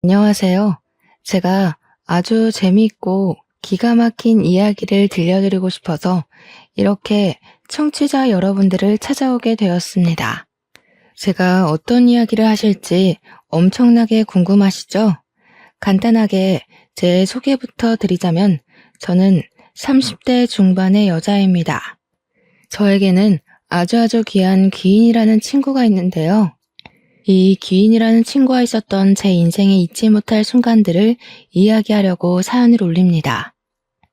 안녕하세요. 제가 아주 재미있고 기가 막힌 이야기를 들려드리고 싶어서 이렇게 청취자 여러분들을 찾아오게 되었습니다. 제가 어떤 이야기를 하실지 엄청나게 궁금하시죠? 간단하게 제 소개부터 드리자면 저는 30대 중반의 여자입니다. 저에게는 아주 귀한 귀인이라는 친구가 있는데요. 이 귀인이라는 친구와 있었던 제 인생에 잊지 못할 순간들을 이야기하려고 사연을 올립니다.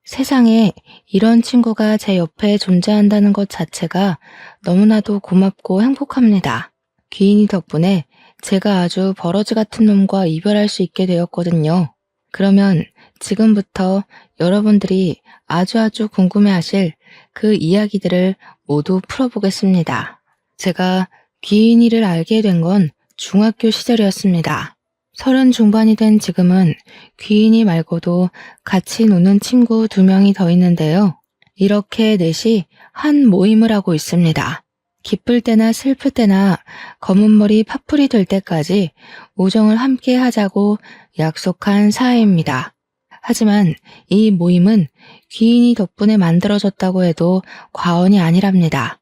세상에 이런 친구가 제 옆에 존재한다는 것 자체가 너무나도 고맙고 행복합니다. 귀인이 덕분에 제가 아주 버러지 같은 놈과 이별할 수 있게 되었거든요. 그러면 지금부터 여러분들이 아주 궁금해하실 그 이야기들을 모두 풀어보겠습니다. 제가 귀인이를 알게 된 건 중학교 시절이었습니다. 30 중반이 된 지금은 귀인이 말고도 같이 노는 친구 2명이 더 있는데요. 이렇게 넷이 한 모임을 하고 있습니다. 기쁠 때나 슬플 때나 검은 머리 파풀이 될 때까지 우정을 함께 하자고 약속한 사이입니다. 하지만 이 모임은 귀인이 덕분에 만들어졌다고 해도 과언이 아니랍니다.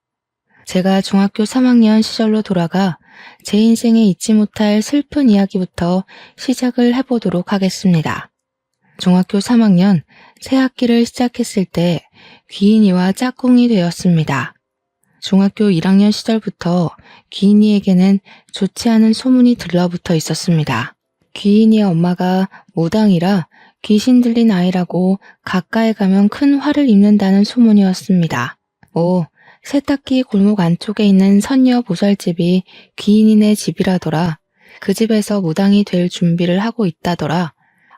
제가 중학교 3학년 시절로 돌아가 제 인생에 잊지 못할 슬픈 이야기부터 시작을 해보도록 하겠습니다. 중학교 3학년 새 학기를 시작했을 때 귀인이와 짝꿍이 되었습니다. 중학교 1학년 시절부터 귀인이에게는 좋지 않은 소문이 들러붙어 있었습니다. 귀인이의 엄마가 무당이라 귀신 들린 아이라고 가까이 가면 큰 화를 입는다는 소문이었습니다. 세탁기 골목 안쪽에 있는 선녀 보살집이 귀인이네 집이라더라. 그 집에서 무당이 될 준비를 하고 있다더라.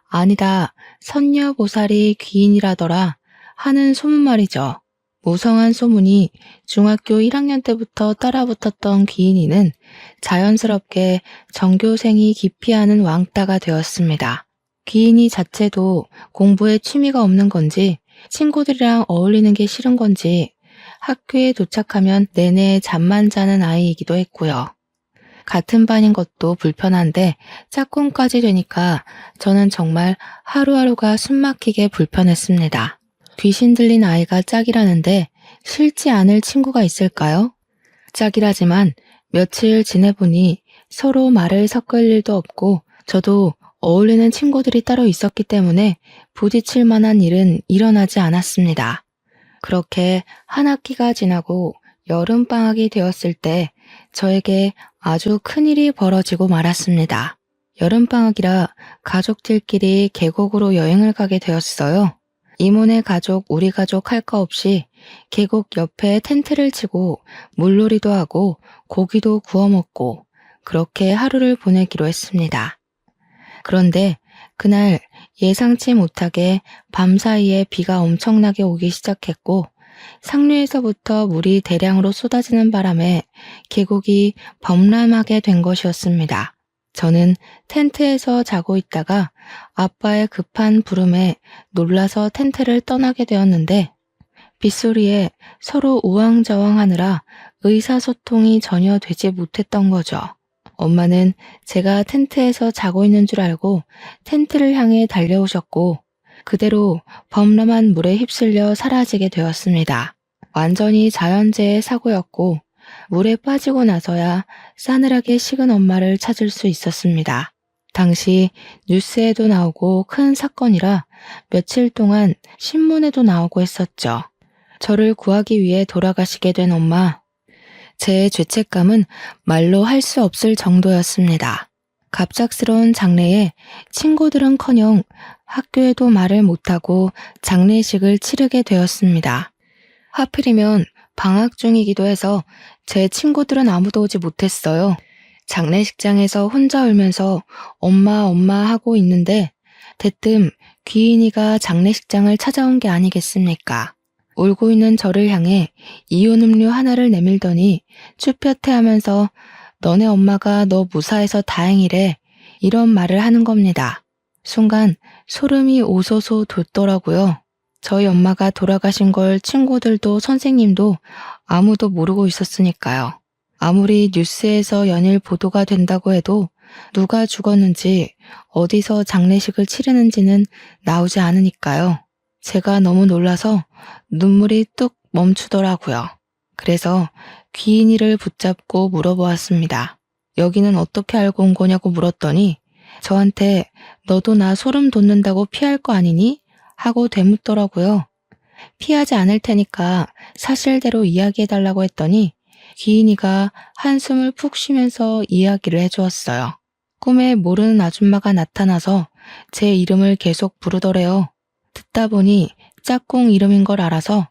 아니다, 선녀 보살이 귀인이라더라 하는 소문 말이죠. 무성한 소문이 중학교 1학년 때부터 따라붙었던 귀인이는 자연스럽게 전교생이 기피하는 왕따가 되었습니다. 귀인이 자체도 공부에 취미가 없는 건지 친구들이랑 어울리는 게 싫은 건지 학교에 도착하면 내내 잠만 자는 아이이기도 했고요. 같은 반인 것도 불편한데 짝꿍까지 되니까 저는 정말 하루하루가 숨막히게 불편했습니다. 귀신 들린 아이가 짝이라는데 싫지 않을 친구가 있을까요? 짝이라지만 며칠 지내보니 서로 말을 섞을 일도 없고 저도 어울리는 친구들이 따로 있었기 때문에 부딪힐 만한 일은 일어나지 않았습니다. 그렇게 한 학기가 지나고 여름방학이 되었을 때 저에게 아주 큰일이 벌어지고 말았습니다. 여름방학이라 가족들끼리 계곡으로 여행을 가게 되었어요. 이모네 가족, 우리 가족 할 거 없이 계곡 옆에 텐트를 치고 물놀이도 하고 고기도 구워 먹고 그렇게 하루를 보내기로 했습니다. 그런데 그날 예상치 못하게 밤사이에 비가 엄청나게 오기 시작했고 상류에서부터 물이 대량으로 쏟아지는 바람에 계곡이 범람하게 된 것이었습니다. 저는 텐트에서 자고 있다가 아빠의 급한 부름에 놀라서 텐트를 떠나게 되었는데 빗소리에 서로 우왕좌왕하느라 의사소통이 전혀 되지 못했던 거죠. 엄마는 제가 텐트에서 자고 있는 줄 알고 텐트를 향해 달려오셨고 그대로 범람한 물에 휩쓸려 사라지게 되었습니다. 완전히 자연재해 사고였고 물에 빠지고 나서야 싸늘하게 식은 엄마를 찾을 수 있었습니다. 당시 뉴스에도 나오고 큰 사건이라 며칠 동안 신문에도 나오고 했었죠. 저를 구하기 위해 돌아가시게 된 엄마. 제 죄책감은 말로 할 수 없을 정도였습니다. 갑작스러운 장례에 친구들은커녕 학교에도 말을 못하고 장례식을 치르게 되었습니다. 하필이면 방학 중이기도 해서 제 친구들은 아무도 오지 못했어요. 장례식장에서 혼자 울면서 엄마 하고 있는데 대뜸 귀인이가 장례식장을 찾아온 게 아니겠습니까? 울고 있는 저를 향해 이온 음료 하나를 내밀더니 추표태하면서 너네 엄마가 너 무사해서 다행이래 이런 말을 하는 겁니다. 순간 소름이 오소소 돋더라고요. 저희 엄마가 돌아가신 걸 친구들도 선생님도 아무도 모르고 있었으니까요. 아무리 뉴스에서 연일 보도가 된다고 해도 누가 죽었는지 어디서 장례식을 치르는지는 나오지 않으니까요. 제가 너무 놀라서 눈물이 뚝 멈추더라고요. 그래서 귀인이를 붙잡고 물어보았습니다. 여기는 어떻게 알고 온 거냐고 물었더니 저한테 너도 나 소름 돋는다고 피할 거 아니니? 하고 되묻더라고요. 피하지 않을 테니까 사실대로 이야기해달라고 했더니 귀인이가 한숨을 푹 쉬면서 이야기를 해주었어요. 꿈에 모르는 아줌마가 나타나서 제 이름을 계속 부르더래요. 듣다 보니 짝꿍 이름인 걸 알아서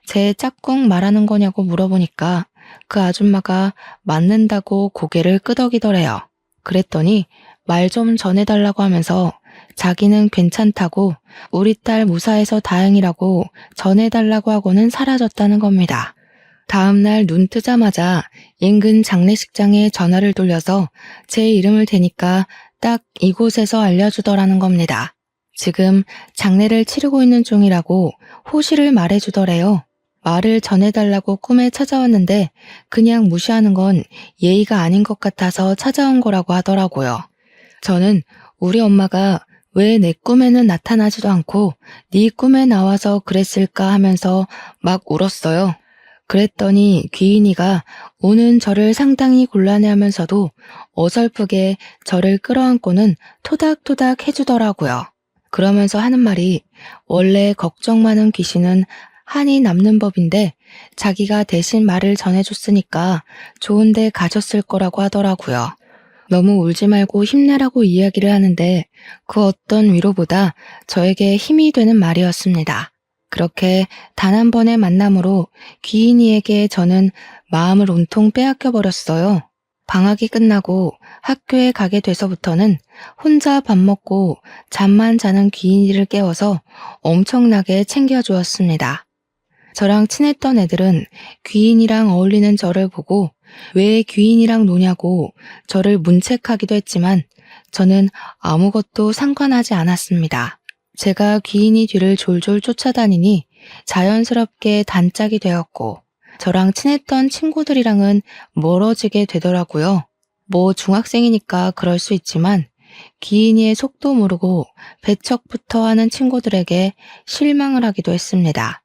제 짝꿍 말하는 거냐고 물어보니까 그 아줌마가 맞는다고 고개를 끄덕이더래요. 그랬더니 말 좀 전해달라고 하면서 자기는 괜찮다고 우리 딸 무사해서 다행이라고 전해달라고 하고는 사라졌다는 겁니다. 다음날 눈 뜨자마자 인근 장례식장에 전화를 돌려서 제 이름을 대니까 딱 이곳에서 알려주더라는 겁니다. 지금 장례를 치르고 있는 중이라고 호시를 말해주더래요. 말을 전해달라고 꿈에 찾아왔는데 그냥 무시하는 건 예의가 아닌 것 같아서 찾아온 거라고 하더라고요. 저는 우리 엄마가 왜 내 꿈에는 나타나지도 않고 네 꿈에 나와서 그랬을까 하면서 막 울었어요. 그랬더니 귀인이가 우는 저를 상당히 곤란해하면서도 어설프게 저를 끌어안고는 토닥토닥 해주더라고요. 그러면서 하는 말이 원래 걱정 많은 귀신은 한이 남는 법인데 자기가 대신 말을 전해줬으니까 좋은 데 가셨을 거라고 하더라고요. 너무 울지 말고 힘내라고 이야기를 하는데 그 어떤 위로보다 저에게 힘이 되는 말이었습니다. 그렇게 단 한 번의 만남으로 귀인이에게 저는 마음을 온통 빼앗겨 버렸어요. 방학이 끝나고 학교에 가게 돼서부터는 혼자 밥 먹고 잠만 자는 귀인이를 깨워서 엄청나게 챙겨주었습니다. 저랑 친했던 애들은 귀인이랑 어울리는 저를 보고 왜 귀인이랑 노냐고 저를 문책하기도 했지만 저는 아무것도 상관하지 않았습니다. 제가 귀인이 뒤를 졸졸 쫓아다니니 자연스럽게 단짝이 되었고 저랑 친했던 친구들이랑은 멀어지게 되더라고요. 뭐 중학생이니까 그럴 수 있지만 귀인이의 속도 모르고 배척부터 하는 친구들에게 실망을 하기도 했습니다.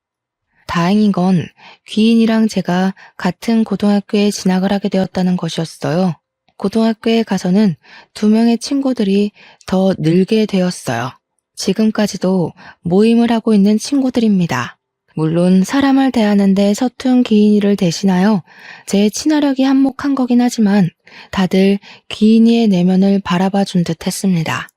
다행인 건 귀인이랑 제가 같은 고등학교에 진학을 하게 되었다는 것이었어요. 고등학교에 가서는 2명의 친구들이 더 늘게 되었어요. 지금까지도 모임을 하고 있는 친구들입니다. 물론 사람을 대하는데 서툰 귀인이를 대신하여 제 친화력이 한몫한 거긴 하지만 다들 귀인이의 내면을 바라봐 준 듯 했습니다.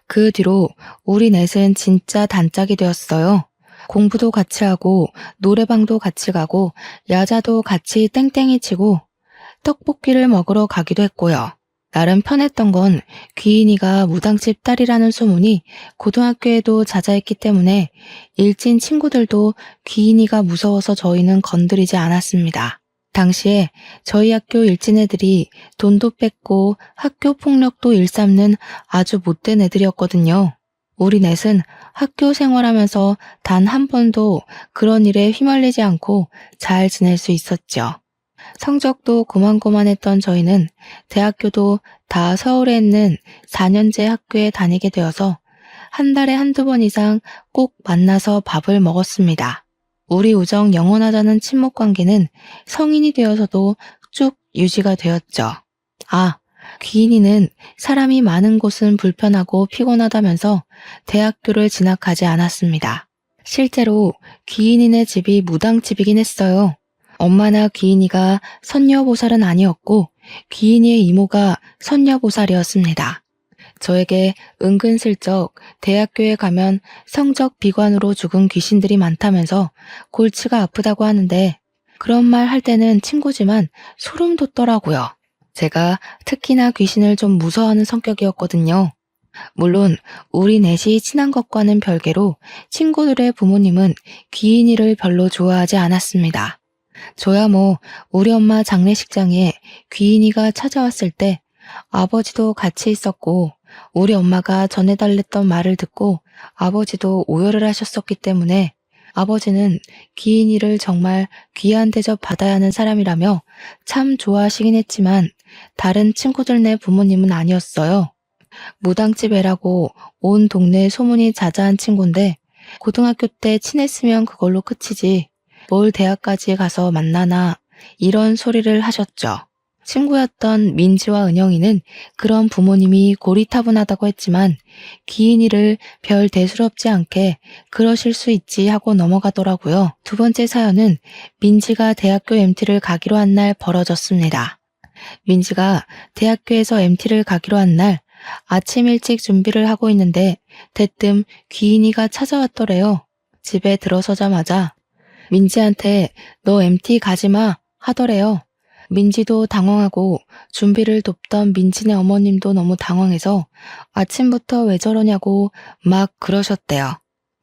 그 뒤로 우리 넷은 진짜 단짝이 되었어요. 공부도 같이 하고 노래방도 같이 가고 야자도 같이 땡땡이 치고 떡볶이를 먹으러 가기도 했고요. 나름 편했던 건 귀인이가 무당집 딸이라는 소문이 고등학교에도 자자했기 때문에 일진 친구들도 귀인이가 무서워서 저희는 건드리지 않았습니다. 당시에 저희 학교 일진 애들이 돈도 뺏고 학교 폭력도 일삼는 아주 못된 애들이었거든요. 우리 넷은 학교 생활하면서 단 한 번도 그런 일에 휘말리지 않고 잘 지낼 수 있었죠. 성적도 고만고만했던 저희는 대학교도 다 서울에 있는 4년제 학교에 다니게 되어서 한 달에 한두 번 이상 꼭 만나서 밥을 먹었습니다. 우리 우정 영원하자는 친목 관계는 성인이 되어서도 쭉 유지가 되었죠. 귀인이는 사람이 많은 곳은 불편하고 피곤하다면서 대학교를 진학하지 않았습니다. 실제로 귀인이네 집이 무당집이긴 했어요. 엄마나 귀인이가 선녀보살은 아니었고 귀인이의 이모가 선녀보살이었습니다. 저에게 은근슬쩍 대학교에 가면 성적 비관으로 죽은 귀신들이 많다면서 골치가 아프다고 하는데 그런 말 할 때는 친구지만 소름 돋더라고요. 제가 특히나 귀신을 좀 무서워하는 성격이었거든요. 물론 우리 넷이 친한 것과는 별개로 친구들의 부모님은 귀인이를 별로 좋아하지 않았습니다. 저야 뭐 우리 엄마 장례식장에 귀인이가 찾아왔을 때 아버지도 같이 있었고 우리 엄마가 전해달랬던 말을 듣고 아버지도 오열을 하셨었기 때문에 아버지는 귀인이를 정말 귀한 대접 받아야 하는 사람이라며 참 좋아하시긴 했지만 다른 친구들네 부모님은 아니었어요. 무당집 애라고 온 동네에 소문이 자자한 친구인데 고등학교 때 친했으면 그걸로 끝이지 뭘 대학까지 가서 만나나 이런 소리를 하셨죠. 친구였던 민지와 은영이는 그런 부모님이 고리타분하다고 했지만 귀인이를 별 대수롭지 않게 그러실 수 있지 하고 넘어가더라고요. 두 번째 사연은 민지가 대학교 MT를 가기로 한 날 벌어졌습니다. 민지가 대학교에서 MT를 가기로 한 날 아침 일찍 준비를 하고 있는데 대뜸 귀인이가 찾아왔더래요. 집에 들어서자마자 민지한테 너 MT 가지 마 하더래요. 민지도 당황하고 준비를 돕던 민지네 어머님도 너무 당황해서 아침부터 왜 저러냐고 막 그러셨대요.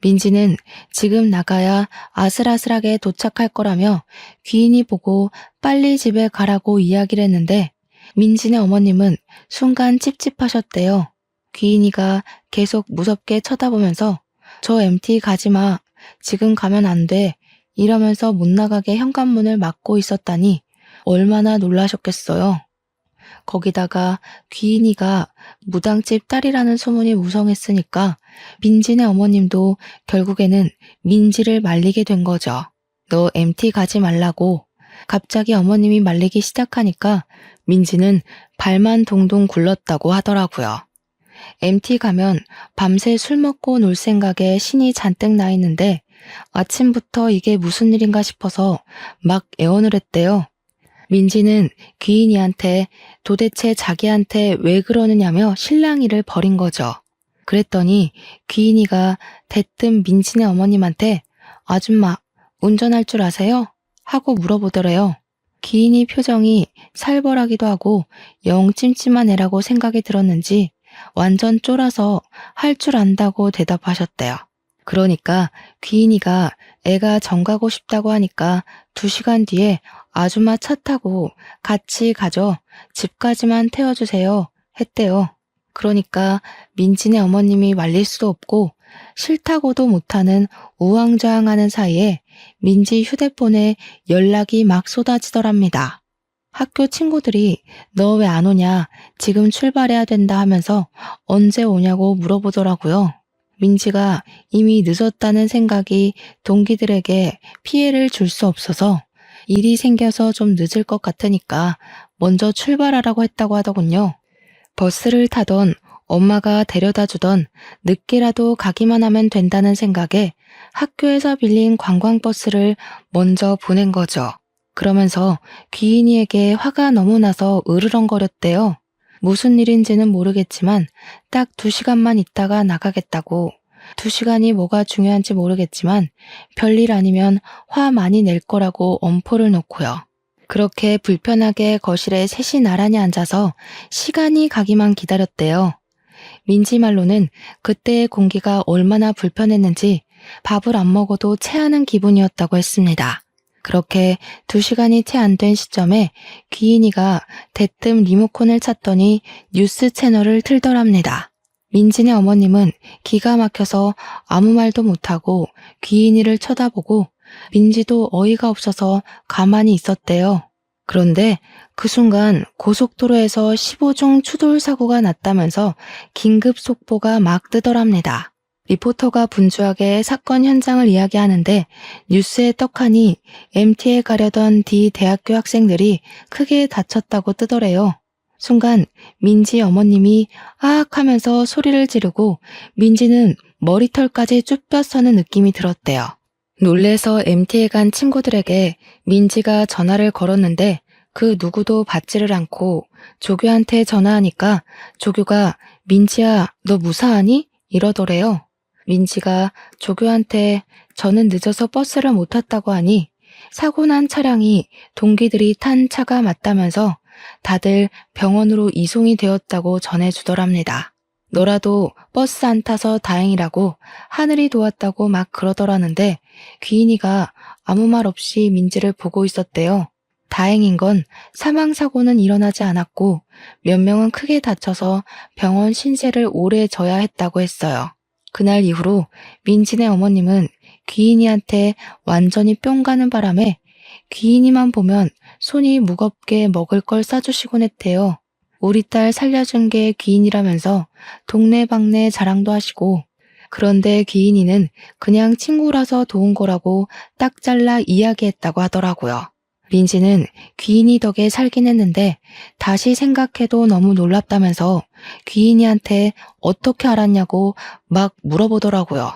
민지는 지금 나가야 아슬아슬하게 도착할 거라며 귀인이 보고 빨리 집에 가라고 이야기를 했는데 민지네 어머님은 순간 찝찝하셨대요. 귀인이가 계속 무섭게 쳐다보면서 저 MT 가지 마. 지금 가면 안 돼. 이러면서 못 나가게 현관문을 막고 있었다니 얼마나 놀라셨겠어요. 거기다가 귀인이가 무당집 딸이라는 소문이 무성했으니까 민지네 어머님도 결국에는 민지를 말리게 된 거죠. 너 MT 가지 말라고. 갑자기 어머님이 말리기 시작하니까 민지는 발만 동동 굴렀다고 하더라고요. MT 가면 밤새 술 먹고 놀 생각에 신이 잔뜩 나 있는데 아침부터 이게 무슨 일인가 싶어서 막 애원을 했대요. 민지는 귀인이한테 도대체 자기한테 왜 그러느냐며 실랑이를 벌인 거죠. 그랬더니 귀인이가 대뜸 민지네 어머님한테 아줌마 운전할 줄 아세요? 하고 물어보더래요. 귀인이 표정이 살벌하기도 하고 영 찜찜한 애라고 생각이 들었는지 완전 쫄아서 할 줄 안다고 대답하셨대요. 그러니까 귀인이가 애가 정 가고 싶다고 하니까 2시간 뒤에 아줌마 차 타고 같이 가죠. 집까지만 태워주세요. 했대요. 그러니까 민지네 어머님이 말릴 수도 없고 싫다고도 못하는 우왕좌왕하는 사이에 민지 휴대폰에 연락이 막 쏟아지더랍니다. 학교 친구들이 너 왜 안 오냐, 지금 출발해야 된다 하면서 언제 오냐고 물어보더라고요. 민지가 이미 늦었다는 생각이 동기들에게 피해를 줄 수 없어서 일이 생겨서 좀 늦을 것 같으니까 먼저 출발하라고 했다고 하더군요. 버스를 타던 엄마가 데려다 주던 늦게라도 가기만 하면 된다는 생각에 학교에서 빌린 관광버스를 먼저 보낸 거죠. 그러면서 귀인이에게 화가 너무 나서 으르렁거렸대요. 무슨 일인지는 모르겠지만 딱 2시간만 있다가 나가겠다고. 2시간이 뭐가 중요한지 모르겠지만 별일 아니면 화 많이 낼 거라고 엄포를 놓고요. 그렇게 불편하게 거실에 셋이 나란히 앉아서 시간이 가기만 기다렸대요. 민지 말로는 그때의 공기가 얼마나 불편했는지 밥을 안 먹어도 체하는 기분이었다고 했습니다. 그렇게 2시간이 채 안 된 시점에 귀인이가 대뜸 리모컨을 찾더니 뉴스 채널을 틀더랍니다. 민지네 어머님은 기가 막혀서 아무 말도 못하고 귀인이를 쳐다보고 민지도 어이가 없어서 가만히 있었대요. 그런데 그 순간 고속도로에서 15종 추돌 사고가 났다면서 긴급 속보가 막 뜨더랍니다. 리포터가 분주하게 사건 현장을 이야기하는데 뉴스에 떡하니 MT에 가려던 D 대학교 학생들이 크게 다쳤다고 뜨더래요. 순간 민지 어머님이 아악 하면서 소리를 지르고 민지는 머리털까지 쭉 뼈서는 느낌이 들었대요. 놀래서 MT에 간 친구들에게 민지가 전화를 걸었는데 그 누구도 받지를 않고 조교한테 전화하니까 조교가 민지야 너 무사하니? 이러더래요. 민지가 조교한테 저는 늦어서 버스를 못 탔다고 하니 사고 난 차량이 동기들이 탄 차가 맞다면서 다들 병원으로 이송이 되었다고 전해주더랍니다. 너라도 버스 안 타서 다행이라고 하늘이 도왔다고 막 그러더라는데 귀인이가 아무 말 없이 민지를 보고 있었대요. 다행인 건 사망사고는 일어나지 않았고 몇 명은 크게 다쳐서 병원 신세를 오래 져야 했다고 했어요. 그날 이후로 민지네 어머님은 귀인이한테 완전히 뿅 가는 바람에 귀인이만 보면 손이 무겁게 먹을 걸 싸주시곤 했대요. 우리 딸 살려준 게 귀인이라면서 동네방네 자랑도 하시고, 그런데 귀인이는 그냥 친구라서 도운 거라고 딱 잘라 이야기했다고 하더라고요. 민지는 귀인이 덕에 살긴 했는데 다시 생각해도 너무 놀랍다면서 귀인이한테 어떻게 알았냐고 막 물어보더라고요.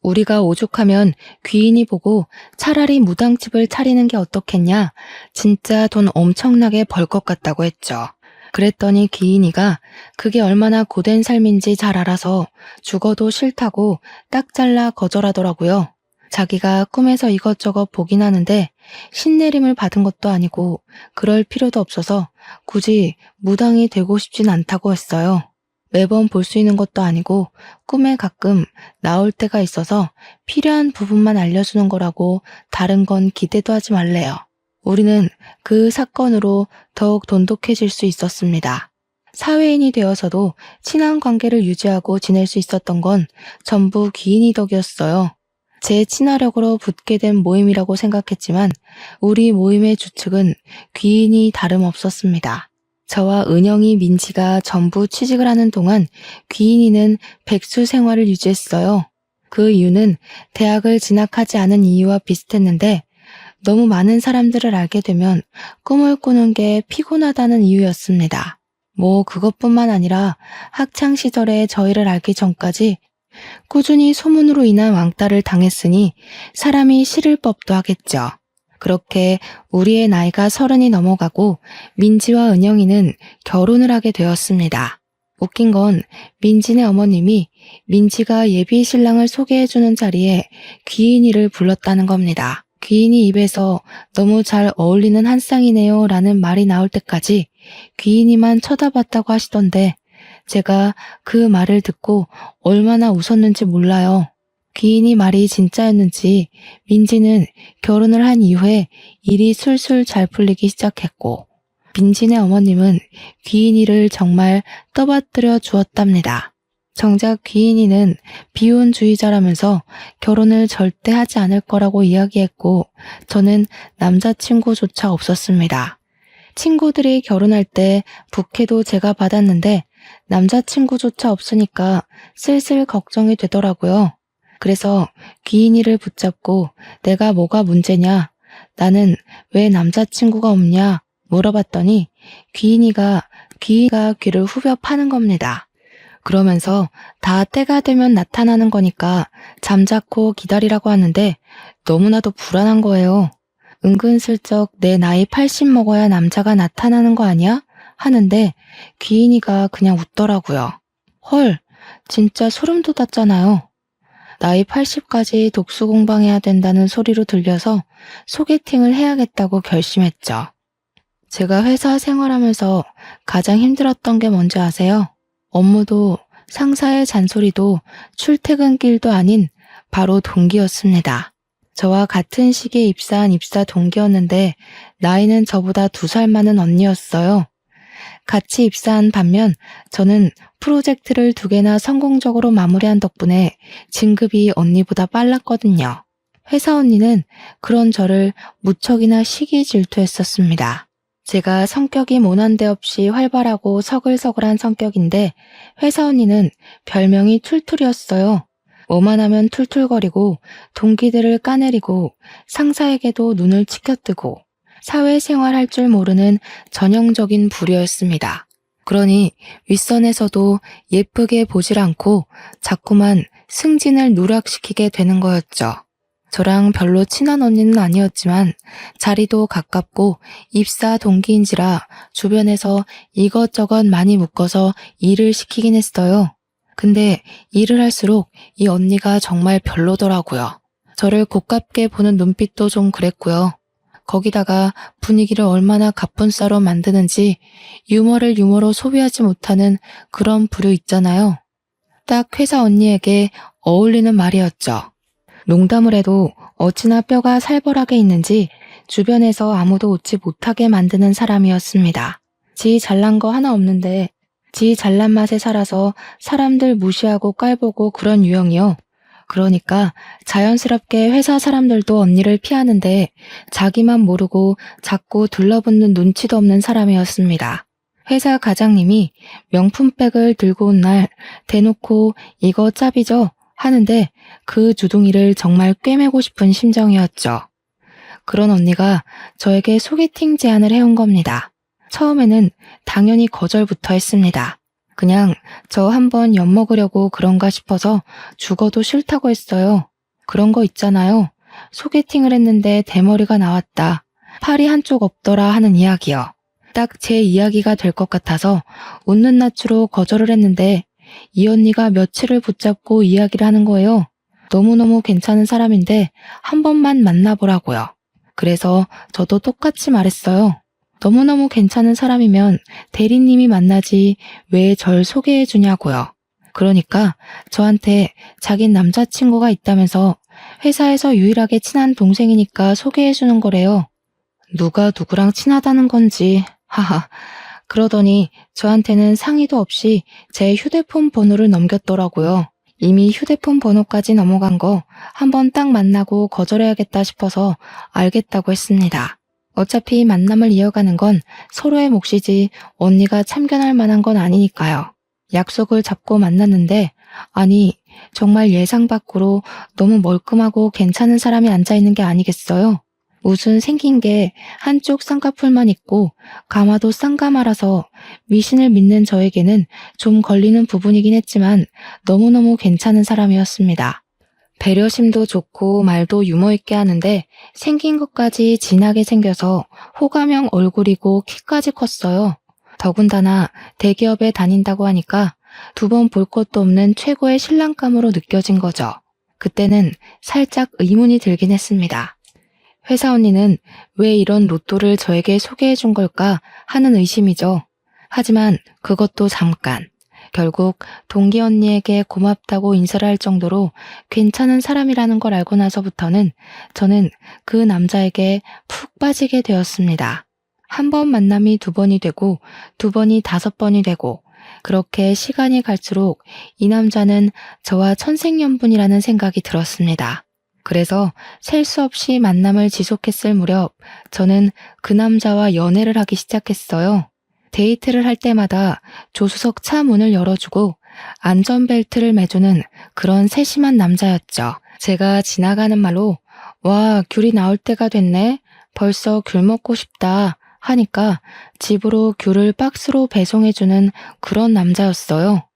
우리가 오죽하면 귀인이 보고 차라리 무당집을 차리는 게 어떻겠냐, 진짜 돈 엄청나게 벌 것 같다고 했죠. 그랬더니 귀인이가 그게 얼마나 고된 삶인지 잘 알아서 죽어도 싫다고 딱 잘라 거절하더라고요. 자기가 꿈에서 이것저것 보긴 하는데 신내림을 받은 것도 아니고 그럴 필요도 없어서 굳이 무당이 되고 싶진 않다고 했어요. 매번 볼 수 있는 것도 아니고 꿈에 가끔 나올 때가 있어서 필요한 부분만 알려주는 거라고 다른 건 기대도 하지 말래요. 우리는 그 사건으로 더욱 돈독해질 수 있었습니다. 사회인이 되어서도 친한 관계를 유지하고 지낼 수 있었던 건 전부 귀인이 덕이었어요. 제 친화력으로 붙게 된 모임이라고 생각했지만 우리 모임의 주축은 귀인이 다름없었습니다. 저와 은영이, 민지가 전부 취직을 하는 동안 귀인이는 백수 생활을 유지했어요. 그 이유는 대학을 진학하지 않은 이유와 비슷했는데 너무 많은 사람들을 알게 되면 꿈을 꾸는 게 피곤하다는 이유였습니다. 뭐 그것뿐만 아니라 학창시절에 저희를 알기 전까지 꾸준히 소문으로 인한 왕따를 당했으니 사람이 싫을 법도 하겠죠. 그렇게 우리의 나이가 30이 넘어가고 민지와 은영이는 결혼을 하게 되었습니다. 웃긴 건 민지네 어머님이 민지가 예비 신랑을 소개해주는 자리에 귀인이를 불렀다는 겁니다. 귀인이 입에서 너무 잘 어울리는 한 쌍이네요 라는 말이 나올 때까지 귀인이만 쳐다봤다고 하시던데 제가 그 말을 듣고 얼마나 웃었는지 몰라요. 귀인이 말이 진짜였는지 민지는 결혼을 한 이후에 일이 술술 잘 풀리기 시작했고 민지네 어머님은 귀인이를 정말 떠받들여 주었답니다. 정작 귀인이는 비혼주의자라면서 결혼을 절대 하지 않을 거라고 이야기했고 저는 남자친구조차 없었습니다. 친구들이 결혼할 때 부케도 제가 받았는데 남자친구조차 없으니까 슬슬 걱정이 되더라고요. 그래서 귀인이를 붙잡고 내가 뭐가 문제냐, 나는 왜 남자친구가 없냐 물어봤더니 귀인이가 귀를 후벼 파는 겁니다. 그러면서 다 때가 되면 나타나는 거니까 잠자코 기다리라고 하는데 너무나도 불안한 거예요. 은근슬쩍 내 나이 80 먹어야 남자가 나타나는 거 아니야? 하는데 귀인이가 그냥 웃더라고요. 헐, 진짜 소름 돋았잖아요. 나이 80까지 독수 공방해야 된다는 소리로 들려서 소개팅을 해야겠다고 결심했죠. 제가 회사 생활하면서 가장 힘들었던 게 뭔지 아세요? 업무도 상사의 잔소리도 출퇴근길도 아닌 바로 동기였습니다. 저와 같은 시기에 입사한 입사 동기였는데 나이는 저보다 2살 많은 언니였어요. 같이 입사한 반면 저는 프로젝트를 2개나 성공적으로 마무리한 덕분에 진급이 언니보다 빨랐거든요. 회사 언니는 그런 저를 무척이나 시기 질투했었습니다. 제가 성격이 모난 데 없이 활발하고 서글서글한 성격인데 회사 언니는 별명이 툴툴이었어요. 뭐만 하면 툴툴거리고 동기들을 까내리고 상사에게도 눈을 치켜뜨고 사회생활 할 줄 모르는 전형적인 부류였습니다. 그러니 윗선에서도 예쁘게 보질 않고 자꾸만 승진을 누락시키게 되는 거였죠. 저랑 별로 친한 언니는 아니었지만 자리도 가깝고 입사 동기인지라 주변에서 이것저것 많이 묶어서 일을 시키긴 했어요. 근데 일을 할수록 이 언니가 정말 별로더라고요. 저를 고깝게 보는 눈빛도 좀 그랬고요. 거기다가 분위기를 얼마나 갑분싸로 만드는지 유머를 유머로 소비하지 못하는 그런 부류 있잖아요. 딱 회사 언니에게 어울리는 말이었죠. 농담을 해도 어찌나 뼈가 살벌하게 있는지 주변에서 아무도 웃지 못하게 만드는 사람이었습니다. 지 잘난 거 하나 없는데 지 잘난 맛에 살아서 사람들 무시하고 깔보고 그런 유형이요. 그러니까 자연스럽게 회사 사람들도 언니를 피하는데 자기만 모르고 자꾸 둘러붙는 눈치도 없는 사람이었습니다. 회사 과장님이 명품백을 들고 온 날 대놓고 이거 짭이죠? 하는데 그 주둥이를 정말 꿰매고 싶은 심정이었죠. 그런 언니가 저에게 소개팅 제안을 해온 겁니다. 처음에는 당연히 거절부터 했습니다. 그냥 저 한번 엿먹으려고 그런가 싶어서 죽어도 싫다고 했어요. 그런 거 있잖아요. 소개팅을 했는데 대머리가 나왔다. 팔이 한쪽 없더라 하는 이야기요. 딱 제 이야기가 될 것 같아서 웃는 낯으로 거절을 했는데 이 언니가 며칠을 붙잡고 이야기를 하는 거예요. 너무너무 괜찮은 사람인데 한 번만 만나보라고요. 그래서 저도 똑같이 말했어요. 너무너무 괜찮은 사람이면 대리님이 만나지 왜 절 소개해 주냐고요. 그러니까 저한테 자긴 남자친구가 있다면서 회사에서 유일하게 친한 동생이니까 소개해 주는 거래요. 누가 누구랑 친하다는 건지 하하. 그러더니 저한테는 상의도 없이 제 휴대폰 번호를 넘겼더라고요. 이미 휴대폰 번호까지 넘어간 거 한번 딱 만나고 거절해야겠다 싶어서 알겠다고 했습니다. 어차피 만남을 이어가는 건 서로의 몫이지 언니가 참견할 만한 건 아니니까요. 약속을 잡고 만났는데 아니 정말 예상 밖으로 너무 멀끔하고 괜찮은 사람이 앉아있는 게 아니겠어요? 무슨 생긴 게 한쪽 쌍꺼풀만 있고 가마도 쌍가마라서 미신을 믿는 저에게는 좀 걸리는 부분이긴 했지만 너무너무 괜찮은 사람이었습니다. 배려심도 좋고 말도 유머 있게 하는데 생긴 것까지 진하게 생겨서 호감형 얼굴이고 키까지 컸어요. 더군다나 대기업에 다닌다고 하니까 두 번 볼 것도 없는 최고의 신랑감으로 느껴진 거죠. 그때는 살짝 의문이 들긴 했습니다. 회사 언니는 왜 이런 로또를 저에게 소개해 준 걸까 하는 의심이죠. 하지만 그것도 잠깐. 결국 동기 언니에게 고맙다고 인사를 할 정도로 괜찮은 사람이라는 걸 알고 나서부터는 저는 그 남자에게 푹 빠지게 되었습니다. 한 번 만남이 두 번이 되고 두 번이 다섯 번이 되고 그렇게 시간이 갈수록 이 남자는 저와 천생연분이라는 생각이 들었습니다. 그래서 셀 수 없이 만남을 지속했을 무렵 저는 그 남자와 연애를 하기 시작했어요. 데이트를 할 때마다 조수석 차 문을 열어주고 안전벨트를 매주는 그런 세심한 남자였죠. 제가 지나가는 말로 와 귤이 나올 때가 됐네. 벌써 귤 먹고 싶다 하니까 집으로 귤을 박스로 배송해주는 그런 남자였어요.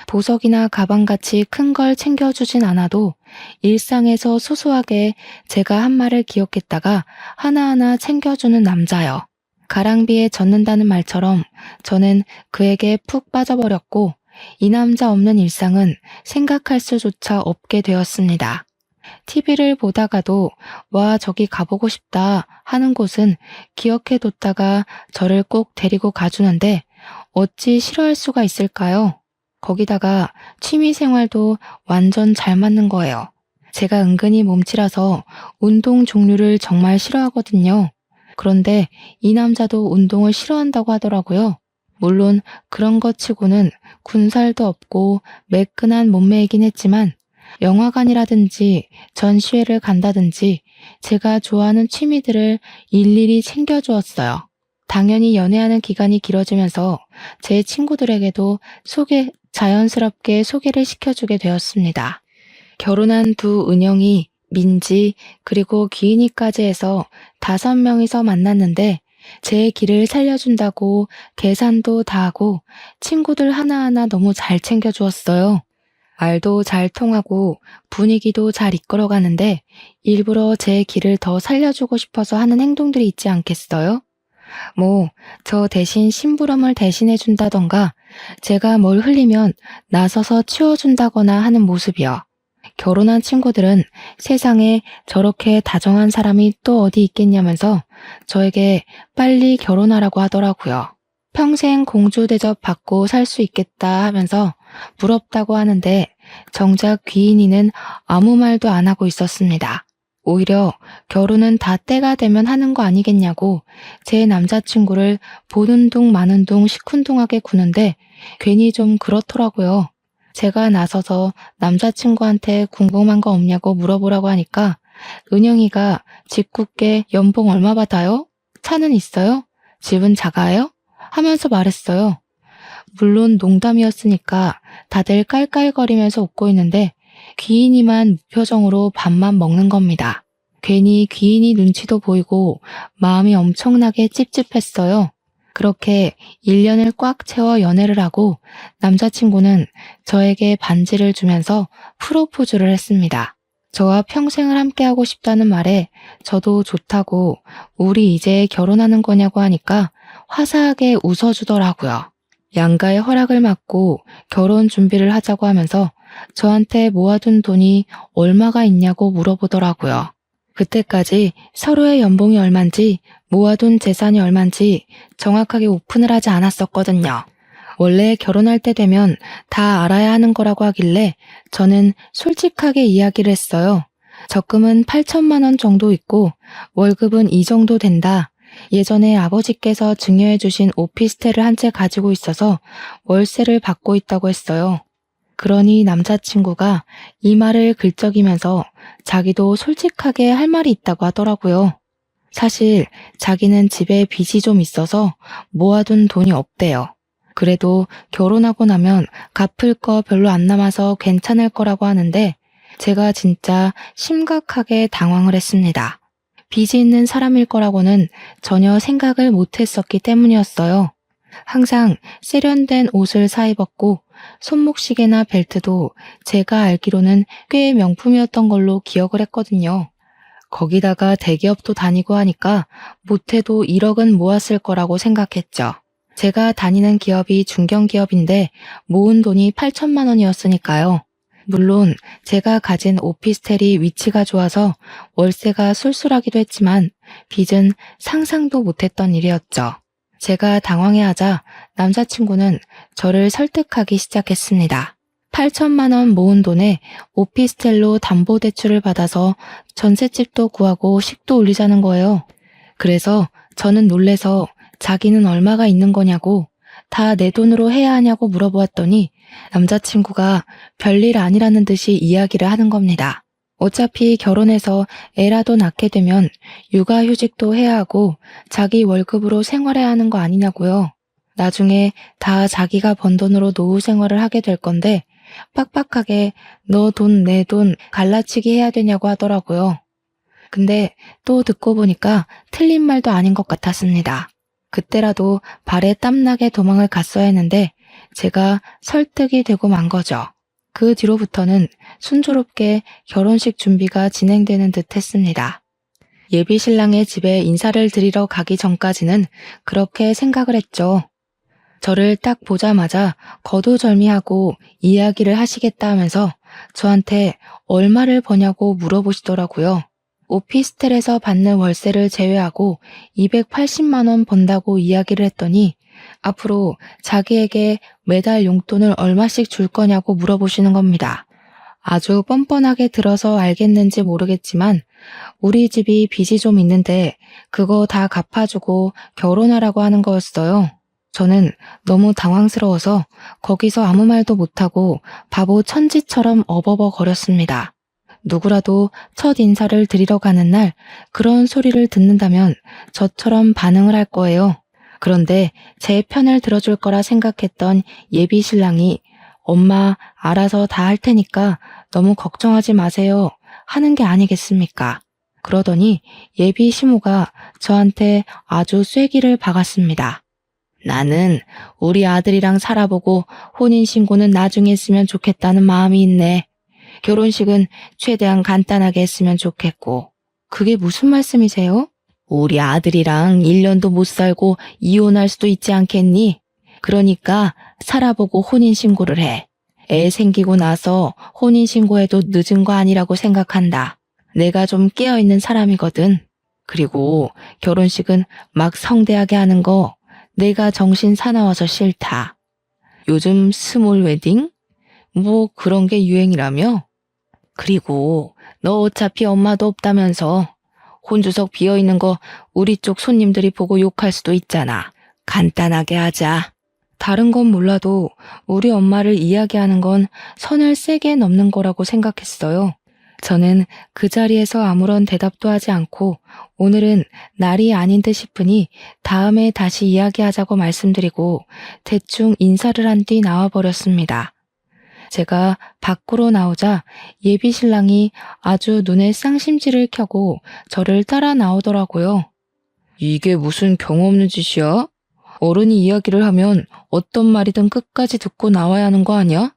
보석이나 가방같이 큰 걸 챙겨주진 않아도 일상에서 소소하게 제가 한 말을 기억했다가 하나하나 챙겨주는 남자요. 가랑비에 젖는다는 말처럼 저는 그에게 푹 빠져버렸고 이 남자 없는 일상은 생각할 수조차 없게 되었습니다. TV를 보다가도 와 저기 가보고 싶다 하는 곳은 기억해뒀다가 저를 꼭 데리고 가주는데 어찌 싫어할 수가 있을까요? 거기다가 취미생활도 완전 잘 맞는 거예요. 제가 은근히 몸치라서 운동 종류를 정말 싫어하거든요. 그런데 이 남자도 운동을 싫어한다고 하더라고요. 물론 그런 것 치고는 군살도 없고 매끈한 몸매이긴 했지만 영화관이라든지 전시회를 간다든지 제가 좋아하는 취미들을 일일이 챙겨주었어요. 당연히 연애하는 기간이 길어지면서 제 친구들에게도 자연스럽게 소개를 시켜주게 되었습니다. 결혼한 두 은영이 민지 그리고 귀인이까지 해서 5명이서 만났는데 제 길을 살려준다고 계산도 다 하고 친구들 하나하나 너무 잘 챙겨주었어요. 말도 잘 통하고 분위기도 잘 이끌어가는데 일부러 제 길을 더 살려주고 싶어서 하는 행동들이 있지 않겠어요? 저 대신 심부름을 대신해준다던가 제가 뭘 흘리면 나서서 치워준다거나 하는 모습이요. 결혼한 친구들은 세상에 저렇게 다정한 사람이 또 어디 있겠냐면서 저에게 빨리 결혼하라고 하더라고요. 평생 공주 대접 받고 살 수 있겠다 하면서 부럽다고 하는데 정작 귀인이는 아무 말도 안 하고 있었습니다. 오히려 결혼은 다 때가 되면 하는 거 아니겠냐고 제 남자친구를 보는 둥 마는 둥 시큰둥하게 구는데 괜히 좀 그렇더라고요. 제가 나서서 남자친구한테 궁금한 거 없냐고 물어보라고 하니까 은영이가 짓궂게 연봉 얼마 받아요? 차는 있어요? 집은 작아요? 하면서 말했어요. 물론 농담이었으니까 다들 깔깔거리면서 웃고 있는데 귀인이만 무표정으로 밥만 먹는 겁니다. 괜히 귀인이 눈치도 보이고 마음이 엄청나게 찝찝했어요. 그렇게 1년을 꽉 채워 연애를 하고 남자친구는 저에게 반지를 주면서 프로포즈를 했습니다. 저와 평생을 함께하고 싶다는 말에 저도 좋다고 우리 이제 결혼하는 거냐고 하니까 화사하게 웃어주더라고요. 양가의 허락을 받고 결혼 준비를 하자고 하면서 저한테 모아둔 돈이 얼마가 있냐고 물어보더라고요. 그때까지 서로의 연봉이 얼만지 모아둔 재산이 얼만지 정확하게 오픈을 하지 않았었거든요. 원래 결혼할 때 되면 다 알아야 하는 거라고 하길래 저는 솔직하게 이야기를 했어요. 적금은 8천만 원 정도 있고 월급은 이 정도 된다. 예전에 아버지께서 증여해 주신 오피스텔을 한 채 가지고 있어서 월세를 받고 있다고 했어요. 그러니 남자친구가 이 말을 긁적이면서 자기도 솔직하게 할 말이 있다고 하더라고요. 사실 자기는 집에 빚이 좀 있어서 모아둔 돈이 없대요. 그래도 결혼하고 나면 갚을 거 별로 안 남아서 괜찮을 거라고 하는데 제가 진짜 심각하게 당황을 했습니다. 빚이 있는 사람일 거라고는 전혀 생각을 못했었기 때문이었어요. 항상 세련된 옷을 사입었고 손목시계나 벨트도 제가 알기로는 꽤 명품이었던 걸로 기억을 했거든요. 거기다가 대기업도 다니고 하니까 못해도 1억은 모았을 거라고 생각했죠. 제가 다니는 기업이 중견기업인데 모은 돈이 8천만 원이었으니까요. 물론 제가 가진 오피스텔이 위치가 좋아서 월세가 쏠쏠하기도 했지만 빚은 상상도 못했던 일이었죠. 제가 당황해하자 남자친구는 저를 설득하기 시작했습니다. 8천만 원 모은 돈에 오피스텔로 담보대출을 받아서 전셋집도 구하고 식도 올리자는 거예요. 그래서 저는 놀래서 자기는 얼마가 있는 거냐고 다 내 돈으로 해야 하냐고 물어보았더니 남자친구가 별일 아니라는 듯이 이야기를 하는 겁니다. 어차피 결혼해서 애라도 낳게 되면 육아휴직도 해야 하고 자기 월급으로 생활해야 하는 거 아니냐고요. 나중에 다 자기가 번 돈으로 노후 생활을 하게 될 건데 빡빡하게 너 돈 내 돈 갈라치기 해야 되냐고 하더라고요. 근데 또 듣고 보니까 틀린 말도 아닌 것 같았습니다. 그때라도 발에 땀나게 도망을 갔어야 했는데 제가 설득이 되고 만 거죠. 그 뒤로부터는 순조롭게 결혼식 준비가 진행되는 듯 했습니다. 예비 신랑의 집에 인사를 드리러 가기 전까지는 그렇게 생각을 했죠. 저를 딱 보자마자 거두절미하고 이야기를 하시겠다 하면서 저한테 얼마를 버냐고 물어보시더라고요. 오피스텔에서 받는 월세를 제외하고 280만 원 번다고 이야기를 했더니 앞으로 자기에게 매달 용돈을 얼마씩 줄 거냐고 물어보시는 겁니다. 아주 뻔뻔하게 들어서 알겠는지 모르겠지만 우리 집이 빚이 좀 있는데 그거 다 갚아주고 결혼하라고 하는 거였어요. 저는 너무 당황스러워서 거기서 아무 말도 못하고 바보 천지처럼 어버버거렸습니다. 누구라도 첫 인사를 드리러 가는 날 그런 소리를 듣는다면 저처럼 반응을 할 거예요. 그런데 제 편을 들어줄 거라 생각했던 예비 신랑이 엄마 알아서 다 할 테니까 너무 걱정하지 마세요 하는 게 아니겠습니까? 그러더니 예비 시모가 저한테 아주 쐐기를 박았습니다. 나는 우리 아들이랑 살아보고 혼인신고는 나중에 했으면 좋겠다는 마음이 있네. 결혼식은 최대한 간단하게 했으면 좋겠고. 그게 무슨 말씀이세요? 우리 아들이랑 1년도 못 살고 이혼할 수도 있지 않겠니? 그러니까 살아보고 혼인신고를 해. 애 생기고 나서 혼인신고해도 늦은 거 아니라고 생각한다. 내가 좀 깨어있는 사람이거든. 그리고 결혼식은 막 성대하게 하는 거 내가 정신 사나워서 싫다. 요즘 스몰 웨딩? 뭐 그런 게 유행이라며? 그리고 너 어차피 엄마도 없다면서 혼주석 비어있는 거 우리 쪽 손님들이 보고 욕할 수도 있잖아. 간단하게 하자. 다른 건 몰라도 우리 엄마를 이야기하는 건 선을 세게 넘는 거라고 생각했어요. 저는 그 자리에서 아무런 대답도 하지 않고 오늘은 날이 아닌 듯 싶으니 다음에 다시 이야기하자고 말씀드리고 대충 인사를 한 뒤 나와버렸습니다. 제가 밖으로 나오자 예비 신랑이 아주 눈에 쌍심지를 켜고 저를 따라 나오더라고요. 이게 무슨 경험 없는 짓이야? 어른이 이야기를 하면 어떤 말이든 끝까지 듣고 나와야 하는 거 아니야?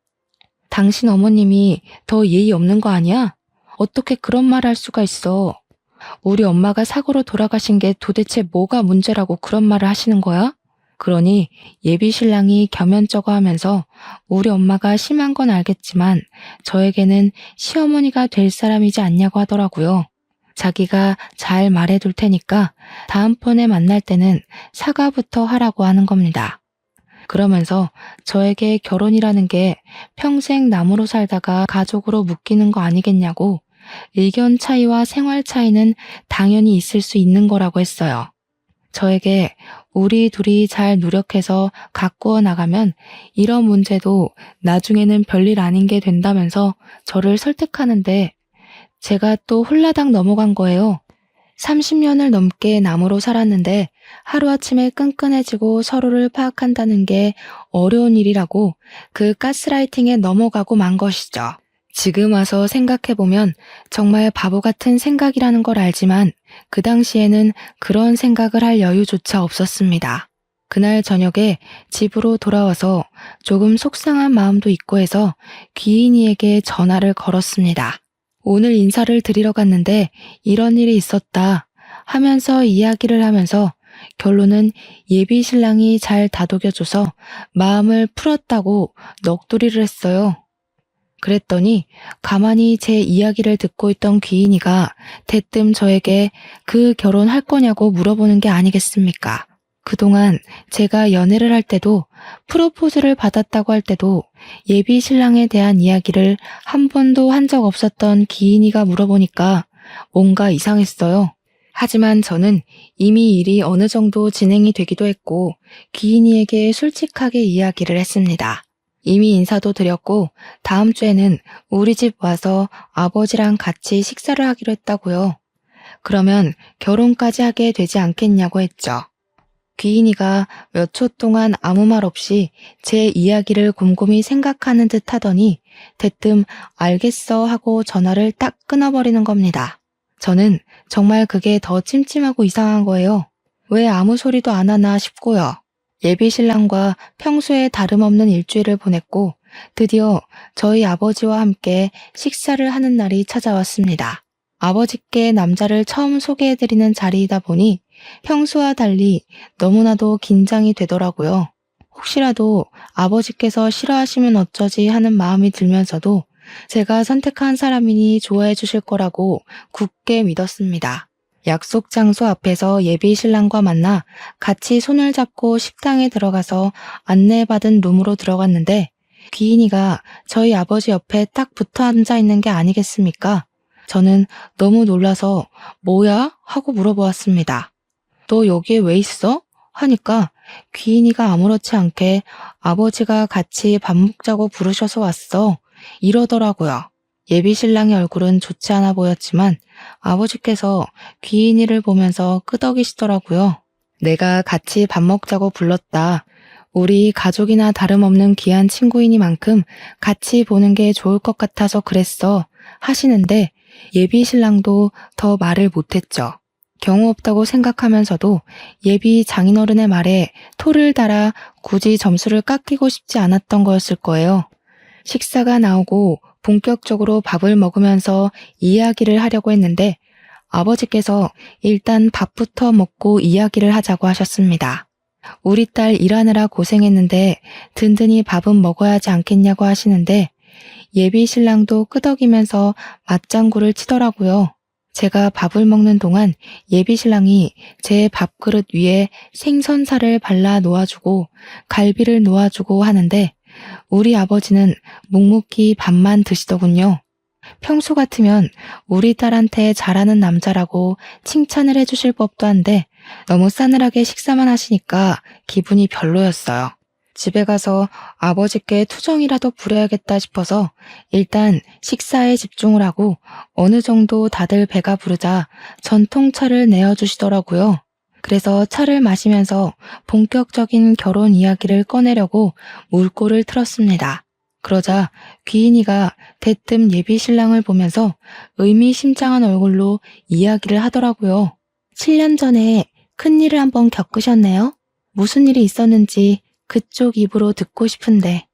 당신 어머님이 더 예의 없는 거 아니야? 어떻게 그런 말 할 수가 있어? 우리 엄마가 사고로 돌아가신 게 도대체 뭐가 문제라고 그런 말을 하시는 거야? 그러니 예비 신랑이 겸연쩍어 하면서 우리 엄마가 심한 건 알겠지만 저에게는 시어머니가 될 사람이지 않냐고 하더라고요. 자기가 잘 말해둘 테니까 다음번에 만날 때는 사과부터 하라고 하는 겁니다. 그러면서 저에게 결혼이라는 게 평생 남으로 살다가 가족으로 묶이는 거 아니겠냐고 의견 차이와 생활 차이는 당연히 있을 수 있는 거라고 했어요. 저에게 우리 둘이 잘 노력해서 가꾸어 나가면 이런 문제도 나중에는 별일 아닌 게 된다면서 저를 설득하는데 제가 또 홀라당 넘어간 거예요. 30년을 넘게 남으로 살았는데 하루아침에 끈끈해지고 서로를 파악한다는 게 어려운 일이라고 그 가스라이팅에 넘어가고 만 것이죠. 지금 와서 생각해보면 정말 바보 같은 생각이라는 걸 알지만 그 당시에는 그런 생각을 할 여유조차 없었습니다. 그날 저녁에 집으로 돌아와서 조금 속상한 마음도 있고 해서 귀인이에게 전화를 걸었습니다. 오늘 인사를 드리러 갔는데 이런 일이 있었다 하면서 이야기를 하면서 결론은 예비 신랑이 잘 다독여줘서 마음을 풀었다고 넋두리를 했어요. 그랬더니 가만히 제 이야기를 듣고 있던 귀인이가 대뜸 저에게 그 결혼할 거냐고 물어보는 게 아니겠습니까? 그동안 제가 연애를 할 때도 프로포즈를 받았다고 할 때도 예비 신랑에 대한 이야기를 한 번도 한 적 없었던 귀인이가 물어보니까 뭔가 이상했어요. 하지만 저는 이미 일이 어느 정도 진행이 되기도 했고 귀인이에게 솔직하게 이야기를 했습니다. 이미 인사도 드렸고 다음 주에는 우리 집 와서 아버지랑 같이 식사를 하기로 했다고요. 그러면 결혼까지 하게 되지 않겠냐고 했죠. 귀인이가 몇 초 동안 아무 말 없이 제 이야기를 곰곰이 생각하는 듯 하더니 대뜸 알겠어 하고 전화를 딱 끊어버리는 겁니다. 저는 정말 그게 더 찜찜하고 이상한 거예요. 왜 아무 소리도 안 하나 싶고요. 예비 신랑과 평소에 다름없는 일주일을 보냈고 드디어 저희 아버지와 함께 식사를 하는 날이 찾아왔습니다. 아버지께 남자를 처음 소개해드리는 자리이다 보니 평소와 달리 너무나도 긴장이 되더라고요. 혹시라도 아버지께서 싫어하시면 어쩌지 하는 마음이 들면서도 제가 선택한 사람이니 좋아해 주실 거라고 굳게 믿었습니다. 약속 장소 앞에서 예비 신랑과 만나 같이 손을 잡고 식당에 들어가서 안내받은 룸으로 들어갔는데 귀인이가 저희 아버지 옆에 딱 붙어 앉아 있는 게 아니겠습니까? 저는 너무 놀라서 뭐야? 하고 물어보았습니다. 너 여기에 왜 있어? 하니까 귀인이가 아무렇지 않게 아버지가 같이 밥 먹자고 부르셔서 왔어. 이러더라고요. 예비 신랑의 얼굴은 좋지 않아 보였지만 아버지께서 귀인이를 보면서 끄덕이시더라고요. 내가 같이 밥 먹자고 불렀다. 우리 가족이나 다름없는 귀한 친구이니만큼 같이 보는 게 좋을 것 같아서 그랬어. 하시는데 예비 신랑도 더 말을 못했죠. 경우 없다고 생각하면서도 예비 장인어른의 말에 토를 달아 굳이 점수를 깎이고 싶지 않았던 거였을 거예요. 식사가 나오고 본격적으로 밥을 먹으면서 이야기를 하려고 했는데 아버지께서 일단 밥부터 먹고 이야기를 하자고 하셨습니다. 우리 딸 일하느라 고생했는데 든든히 밥은 먹어야 하지 않겠냐고 하시는데 예비 신랑도 끄덕이면서 맞장구를 치더라고요. 제가 밥을 먹는 동안 예비 신랑이 제 밥그릇 위에 생선살을 발라 놓아주고 갈비를 놓아주고 하는데 우리 아버지는 묵묵히 밥만 드시더군요. 평소 같으면 우리 딸한테 잘하는 남자라고 칭찬을 해주실 법도 한데 너무 싸늘하게 식사만 하시니까 기분이 별로였어요. 집에 가서 아버지께 투정이라도 부려야겠다 싶어서 일단 식사에 집중을 하고 어느 정도 다들 배가 부르자 전통차를 내어주시더라고요. 그래서 차를 마시면서 본격적인 결혼 이야기를 꺼내려고 물꼬를 틀었습니다. 그러자 귀인이가 대뜸 예비 신랑을 보면서 의미심장한 얼굴로 이야기를 하더라고요. 7년 전에 큰일을 한번 겪으셨네요. 무슨 일이 있었는지 그쪽 입으로 듣고 싶은데.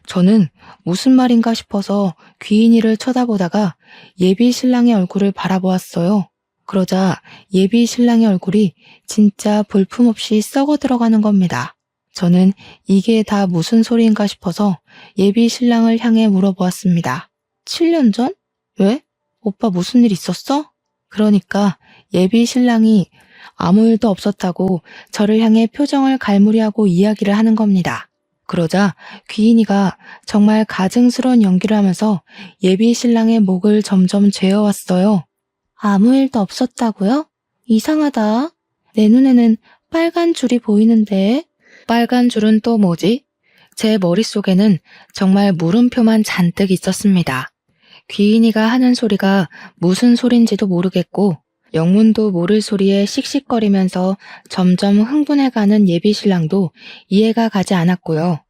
저는 무슨 말인가 싶어서 귀인이를 쳐다보다가 예비 신랑의 얼굴을 바라보았어요. 그러자 예비 신랑의 얼굴이 진짜 볼품없이 썩어 들어가는 겁니다. 저는 이게 다 무슨 소리인가 싶어서 예비 신랑을 향해 물어보았습니다. 7년 전? 왜? 오빠 무슨 일 있었어? 그러니까 예비 신랑이 아무 일도 없었다고 저를 향해 표정을 갈무리하고 이야기를 하는 겁니다. 그러자 귀인이가 정말 가증스러운 연기를 하면서 예비 신랑의 목을 점점 죄어왔어요. 아무 일도 없었다고요? 이상하다. 내 눈에는 빨간 줄이 보이는데. 빨간 줄은 또 뭐지? 제 머릿속에는 정말 물음표만 잔뜩 있었습니다. 귀인이가 하는 소리가 무슨 소린지도 모르겠고 영문도 모를 소리에 씩씩거리면서 점점 흥분해가는 예비 신랑도 이해가 가지 않았고요.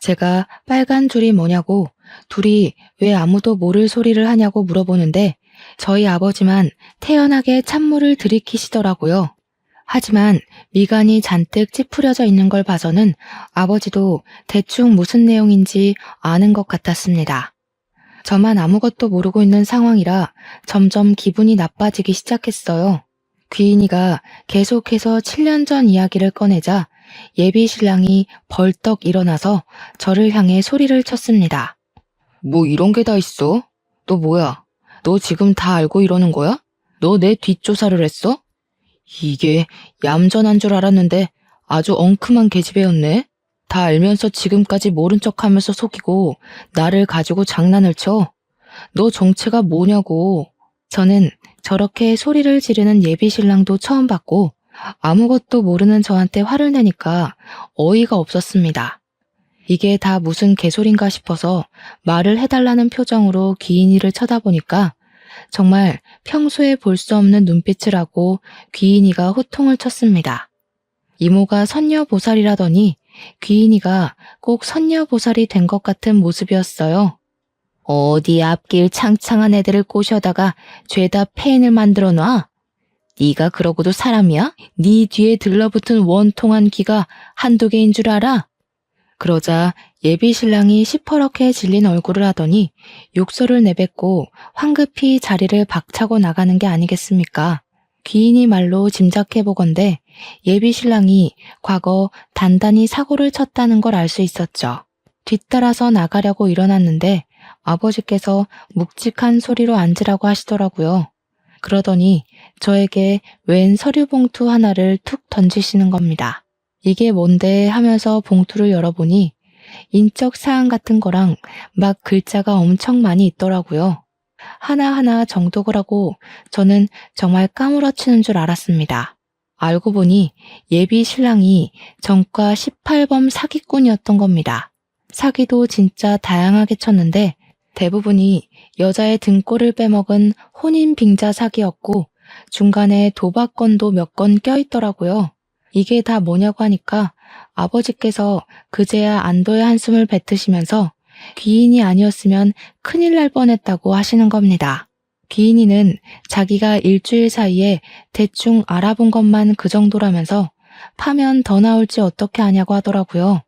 제가 빨간 줄이 뭐냐고 둘이 왜 아무도 모를 소리를 하냐고 물어보는데 저희 아버지만 태연하게 찬물을 들이키시더라고요. 하지만 미간이 잔뜩 찌푸려져 있는 걸 봐서는 아버지도 대충 무슨 내용인지 아는 것 같았습니다. 저만 아무것도 모르고 있는 상황이라 점점 기분이 나빠지기 시작했어요. 귀인이가 계속해서 7년 전 이야기를 꺼내자 예비 신랑이 벌떡 일어나서 저를 향해 소리를 쳤습니다. 뭐 이런 게 다 있어? 너 뭐야? 너 지금 다 알고 이러는 거야? 너 내 뒷조사를 했어? 이게 얌전한 줄 알았는데 아주 엉큼한 계집애였네. 다 알면서 지금까지 모른 척하면서 속이고 나를 가지고 장난을 쳐. 너 정체가 뭐냐고. 저는 저렇게 소리를 지르는 예비 신랑도 처음 봤고 아무것도 모르는 저한테 화를 내니까 어이가 없었습니다. 이게 다 무슨 개소린가 싶어서 말을 해달라는 표정으로 귀인이를 쳐다보니까 정말 평소에 볼 수 없는 눈빛을 하고 귀인이가 호통을 쳤습니다. 이모가 선녀보살이라더니 귀인이가 꼭 선녀보살이 된 것 같은 모습이었어요. 어디 앞길 창창한 애들을 꼬셔다가 죄다 폐인을 만들어 놔? 네가 그러고도 사람이야? 네 뒤에 들러붙은 원통한 귀가 한두 개인 줄 알아? 그러자 예비 신랑이 시퍼렇게 질린 얼굴을 하더니 욕설을 내뱉고 황급히 자리를 박차고 나가는 게 아니겠습니까? 귀인이 말로 짐작해보건대 예비 신랑이 과거 단단히 사고를 쳤다는 걸 알 수 있었죠. 뒤따라서 나가려고 일어났는데 아버지께서 묵직한 소리로 앉으라고 하시더라고요. 그러더니 저에게 웬 서류 봉투 하나를 툭 던지시는 겁니다. 이게 뭔데 하면서 봉투를 열어보니 인적 사항 같은 거랑 막 글자가 엄청 많이 있더라고요. 하나하나 정독을 하고 저는 정말 까무러치는 줄 알았습니다. 알고 보니 예비 신랑이 전과 18범 사기꾼이었던 겁니다. 사기도 진짜 다양하게 쳤는데 대부분이 여자의 등골을 빼먹은 혼인 빙자 사기였고 중간에 도박건도 몇 건 껴있더라고요. 이게 다 뭐냐고 하니까 아버지께서 그제야 안도의 한숨을 뱉으시면서 귀인이 아니었으면 큰일 날 뻔했다고 하시는 겁니다. 귀인이는 자기가 일주일 사이에 대충 알아본 것만 그 정도라면서 파면 더 나올지 어떻게 아냐고 하더라고요.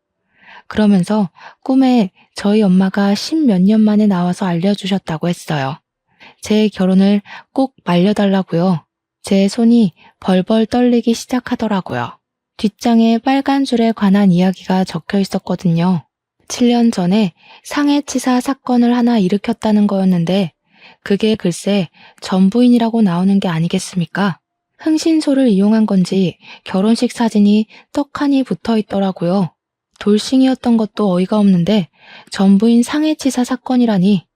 그러면서 꿈에 저희 엄마가 10몇 년 만에 나와서 알려주셨다고 했어요. 제 결혼을 꼭 말려달라고요. 제 손이 벌벌 떨리기 시작하더라고요. 뒷장에 빨간 줄에 관한 이야기가 적혀 있었거든요. 7년 전에 상해치사 사건을 하나 일으켰다는 거였는데 그게 글쎄 전부인이라고 나오는 게 아니겠습니까? 흥신소를 이용한 건지 결혼식 사진이 떡하니 붙어 있더라고요. 돌싱이었던 것도 어이가 없는데 전부인 상해치사 사건이라니.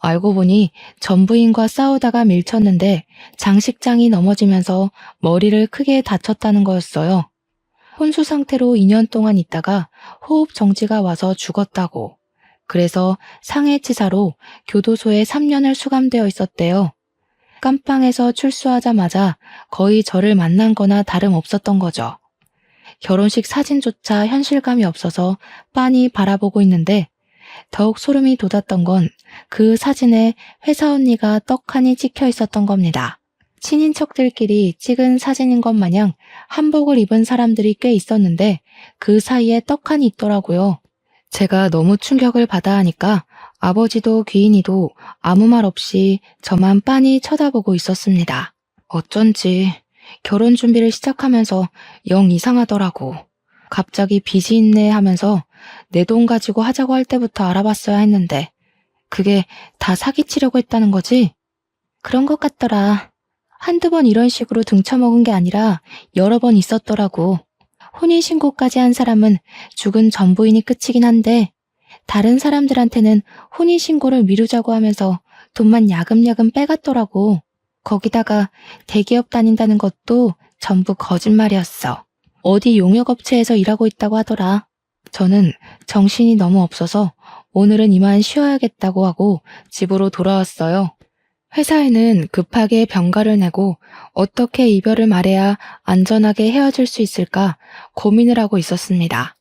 알고 보니 전부인과 싸우다가 밀쳤는데 장식장이 넘어지면서 머리를 크게 다쳤다는 거였어요. 혼수 상태로 2년 동안 있다가 호흡 정지가 와서 죽었다고. 그래서 상해치사로 교도소에 3년을 수감되어 있었대요. 깜빵에서 출소하자마자 거의 저를 만난 거나 다름없었던 거죠. 결혼식 사진조차 현실감이 없어서 빤히 바라보고 있는데 더욱 소름이 돋았던 건 그 사진에 회사 언니가 떡하니 찍혀 있었던 겁니다. 친인척들끼리 찍은 사진인 것 마냥 한복을 입은 사람들이 꽤 있었는데 그 사이에 떡하니 있더라고요. 제가 너무 충격을 받아 하니까 아버지도 귀인이도 아무 말 없이 저만 빤히 쳐다보고 있었습니다. 어쩐지 결혼 준비를 시작하면서 영 이상하더라고. 갑자기 빚이 있네 하면서 내 돈 가지고 하자고 할 때부터 알아봤어야 했는데 그게 다 사기치려고 했다는 거지? 그런 것 같더라. 한두 번 이런 식으로 등쳐먹은 게 아니라 여러 번 있었더라고. 혼인신고까지 한 사람은 죽은 전 부인이 끝이긴 한데 다른 사람들한테는 혼인신고를 미루자고 하면서 돈만 야금야금 빼갔더라고. 거기다가 대기업 다닌다는 것도 전부 거짓말이었어. 어디 용역업체에서 일하고 있다고 하더라. 저는 정신이 너무 없어서 오늘은 이만 쉬어야겠다고 하고 집으로 돌아왔어요. 회사에는 급하게 병가를 내고 어떻게 이별을 말해야 안전하게 헤어질 수 있을까 고민을 하고 있었습니다.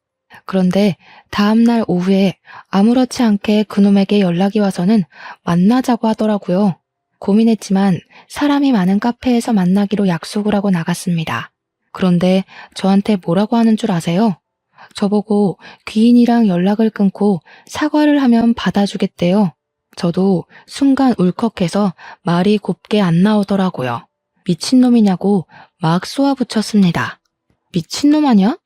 그런데 다음날 오후에 아무렇지 않게 그놈에게 연락이 와서는 만나자고 하더라고요. 고민했지만 사람이 많은 카페에서 만나기로 약속을 하고 나갔습니다. 그런데 저한테 뭐라고 하는 줄 아세요? 저보고 귀인이랑 연락을 끊고 사과를 하면 받아주겠대요. 저도 순간 울컥해서 말이 곱게 안 나오더라고요. 미친놈이냐고 막 쏘아붙였습니다. 미친놈 아냐?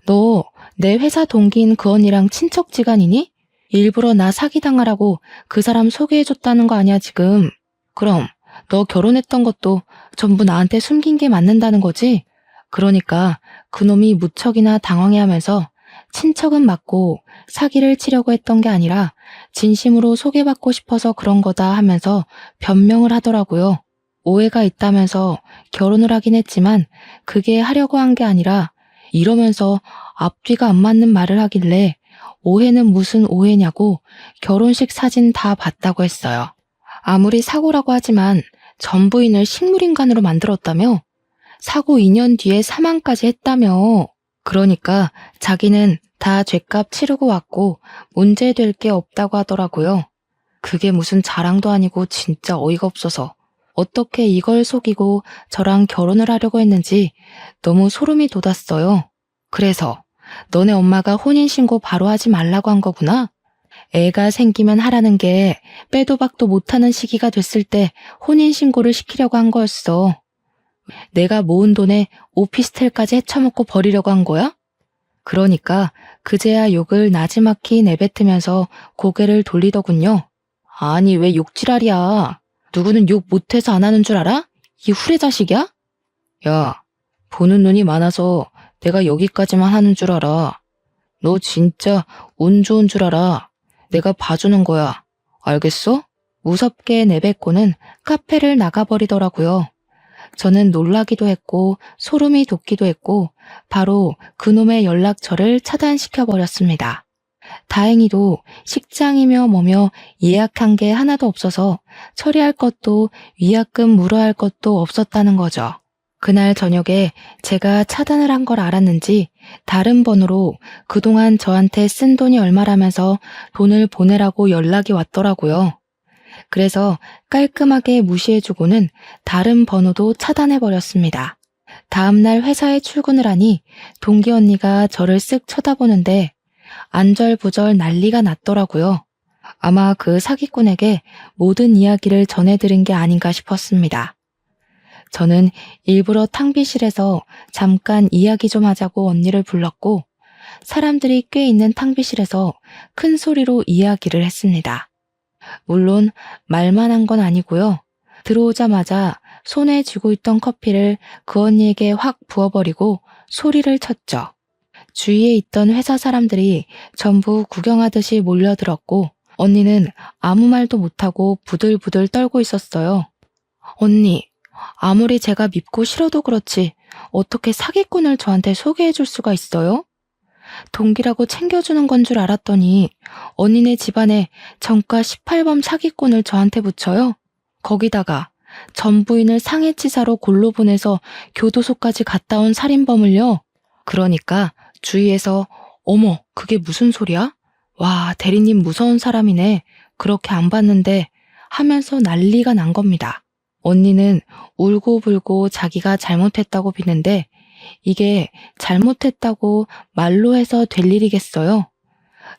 너 내 회사 동기인 그 언니랑 친척지간이니? 일부러 나 사기당하라고 그 사람 소개해줬다는 거 아니야 지금. 그럼 너 결혼했던 것도 전부 나한테 숨긴 게 맞는다는 거지? 그러니까 그놈이 무척이나 당황해하면서 친척은 맞고 사기를 치려고 했던 게 아니라 진심으로 소개받고 싶어서 그런 거다 하면서 변명을 하더라고요. 오해가 있다면서 결혼을 하긴 했지만 그게 하려고 한 게 아니라 이러면서 앞뒤가 안 맞는 말을 하길래 오해는 무슨 오해냐고 결혼식 사진 다 봤다고 했어요. 아무리 사고라고 하지만 전 부인을 식물인간으로 만들었다며? 사고 2년 뒤에 사망까지 했다며. 그러니까 자기는 다 죗값 치르고 왔고 문제될 게 없다고 하더라고요. 그게 무슨 자랑도 아니고 진짜 어이가 없어서 어떻게 이걸 속이고 저랑 결혼을 하려고 했는지 너무 소름이 돋았어요. 그래서 너네 엄마가 혼인신고 바로 하지 말라고 한 거구나? 애가 생기면 하라는 게 빼도 박도 못하는 시기가 됐을 때 혼인신고를 시키려고 한 거였어. 내가 모은 돈에 오피스텔까지 헤쳐먹고 버리려고 한 거야? 그러니까 그제야 욕을 나지막히 내뱉으면서 고개를 돌리더군요. 아니 왜 욕지랄이야. 누구는 욕 못해서 안 하는 줄 알아? 이 후레자식이야? 야, 보는 눈이 많아서 내가 여기까지만 하는 줄 알아. 너 진짜 운 좋은 줄 알아. 내가 봐주는 거야. 알겠어? 무섭게 내뱉고는 카페를 나가버리더라고요. 저는 놀라기도 했고 소름이 돋기도 했고 바로 그놈의 연락처를 차단시켜버렸습니다. 다행히도 식장이며 뭐며 예약한 게 하나도 없어서 처리할 것도 위약금 물어야 할 것도 없었다는 거죠. 그날 저녁에 제가 차단을 한 걸 알았는지 다른 번호로 그동안 저한테 쓴 돈이 얼마라면서 돈을 보내라고 연락이 왔더라고요. 그래서 깔끔하게 무시해주고는 다른 번호도 차단해버렸습니다. 다음날 회사에 출근을 하니 동기 언니가 저를 쓱 쳐다보는데 안절부절 난리가 났더라고요. 아마 그 사기꾼에게 모든 이야기를 전해드린 게 아닌가 싶었습니다. 저는 일부러 탕비실에서 잠깐 이야기 좀 하자고 언니를 불렀고 사람들이 꽤 있는 탕비실에서 큰 소리로 이야기를 했습니다. 물론 말만 한 건 아니고요. 들어오자마자 손에 쥐고 있던 커피를 그 언니에게 확 부어버리고 소리를 쳤죠. 주위에 있던 회사 사람들이 전부 구경하듯이 몰려들었고 언니는 아무 말도 못하고 부들부들 떨고 있었어요. 언니, 아무리 제가 밉고 싫어도 그렇지 어떻게 사기꾼을 저한테 소개해 줄 수가 있어요? 동기라고 챙겨주는 건 줄 알았더니 언니네 집안에 정가 18범 사기꾼을 저한테 붙여요? 거기다가 전 부인을 상해치사로 골로 보내서 교도소까지 갔다 온 살인범을요? 그러니까 주위에서 어머, 그게 무슨 소리야? 와, 대리님 무서운 사람이네. 그렇게 안 봤는데 하면서 난리가 난 겁니다. 언니는 울고불고 자기가 잘못했다고 비는데 이게 잘못했다고 말로 해서 될 일이겠어요?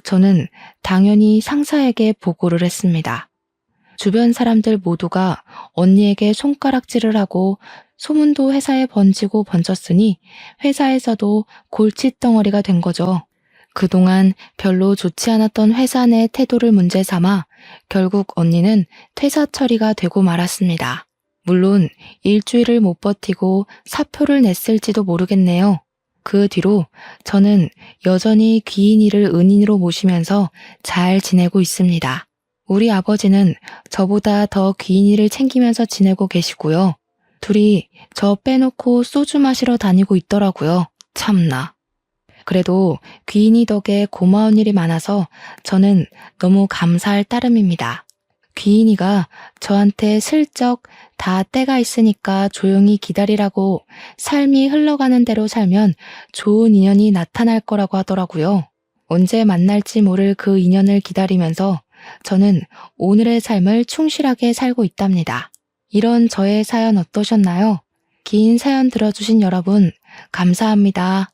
저는 당연히 상사에게 보고를 했습니다. 주변 사람들 모두가 언니에게 손가락질을 하고 소문도 회사에 번지고 번졌으니 회사에서도 골칫덩어리가 된 거죠. 그동안 별로 좋지 않았던 회사 내 태도를 문제 삼아 결국 언니는 퇴사 처리가 되고 말았습니다. 물론 일주일을 못 버티고 사표를 냈을지도 모르겠네요. 그 뒤로 저는 여전히 귀인이를 은인으로 모시면서 잘 지내고 있습니다. 우리 아버지는 저보다 더 귀인이를 챙기면서 지내고 계시고요. 둘이 저 빼놓고 소주 마시러 다니고 있더라고요. 참나. 그래도 귀인이 덕에 고마운 일이 많아서 저는 너무 감사할 따름입니다. 귀인이가 저한테 슬쩍 다 때가 있으니까 조용히 기다리라고 삶이 흘러가는 대로 살면 좋은 인연이 나타날 거라고 하더라고요. 언제 만날지 모를 그 인연을 기다리면서 저는 오늘의 삶을 충실하게 살고 있답니다. 이런 저의 사연 어떠셨나요? 긴 사연 들어주신 여러분, 감사합니다.